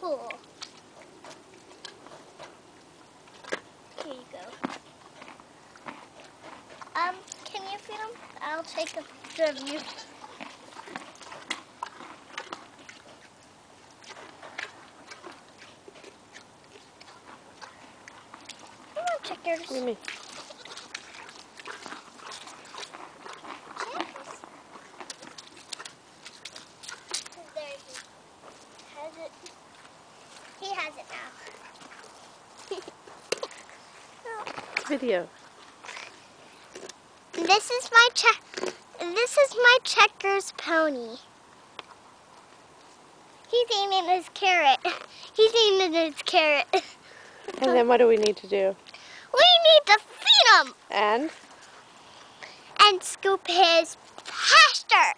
cool. Here you go. Can you feed him? I'll take a picture of you. Come on, Checkers. What do you mean? There he has it now. Video. This is my Checkers pony. He's eating his carrot. He's eating his carrot. And then what do we need to do? We need to feed him And scoop his pasture.